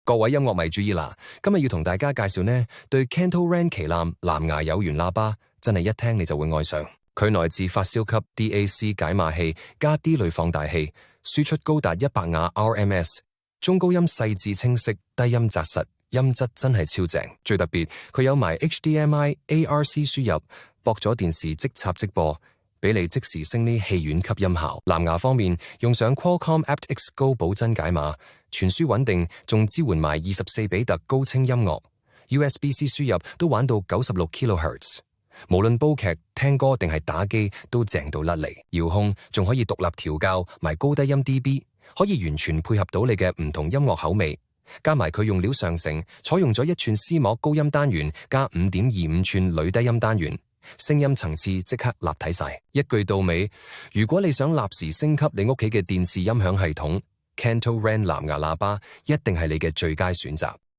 各位音樂迷注意啦，今日要同大家介紹呢對 Kanto-Ran 旗艦藍牙有源喇叭，真係一聽你就會愛上。佢來自發燒級 DAC 解碼器加 D 類放大器，輸出高達100瓦 RMS， 中高音細緻清晰，低音紮實，音質真係超正。最特別，佢有埋 HDMI ARC 輸入，駁咗電視即插即播，俾你即時升呢戲院級音效。藍牙方面，用上 Qualcomm aptX 高保真解碼，傳輸穩定，仲支援埋24比特高清音樂。USB-C 輸入都玩到96 kHz， 無論煲劇、聽歌定係打機都正到甩嚟。遙控仲可以獨立調校埋高低音 dB， 可以完全配合到你嘅唔同音樂口味。加埋佢用料上乘，採用咗1寸 C 膜高音單元加 5.25 寸女低音單元。聲音層次即刻立體晒，一句到尾。如果你想立時升級你屋企嘅電視音響系統，Kanto-Ran 藍牙喇叭一定係你嘅最佳選擇。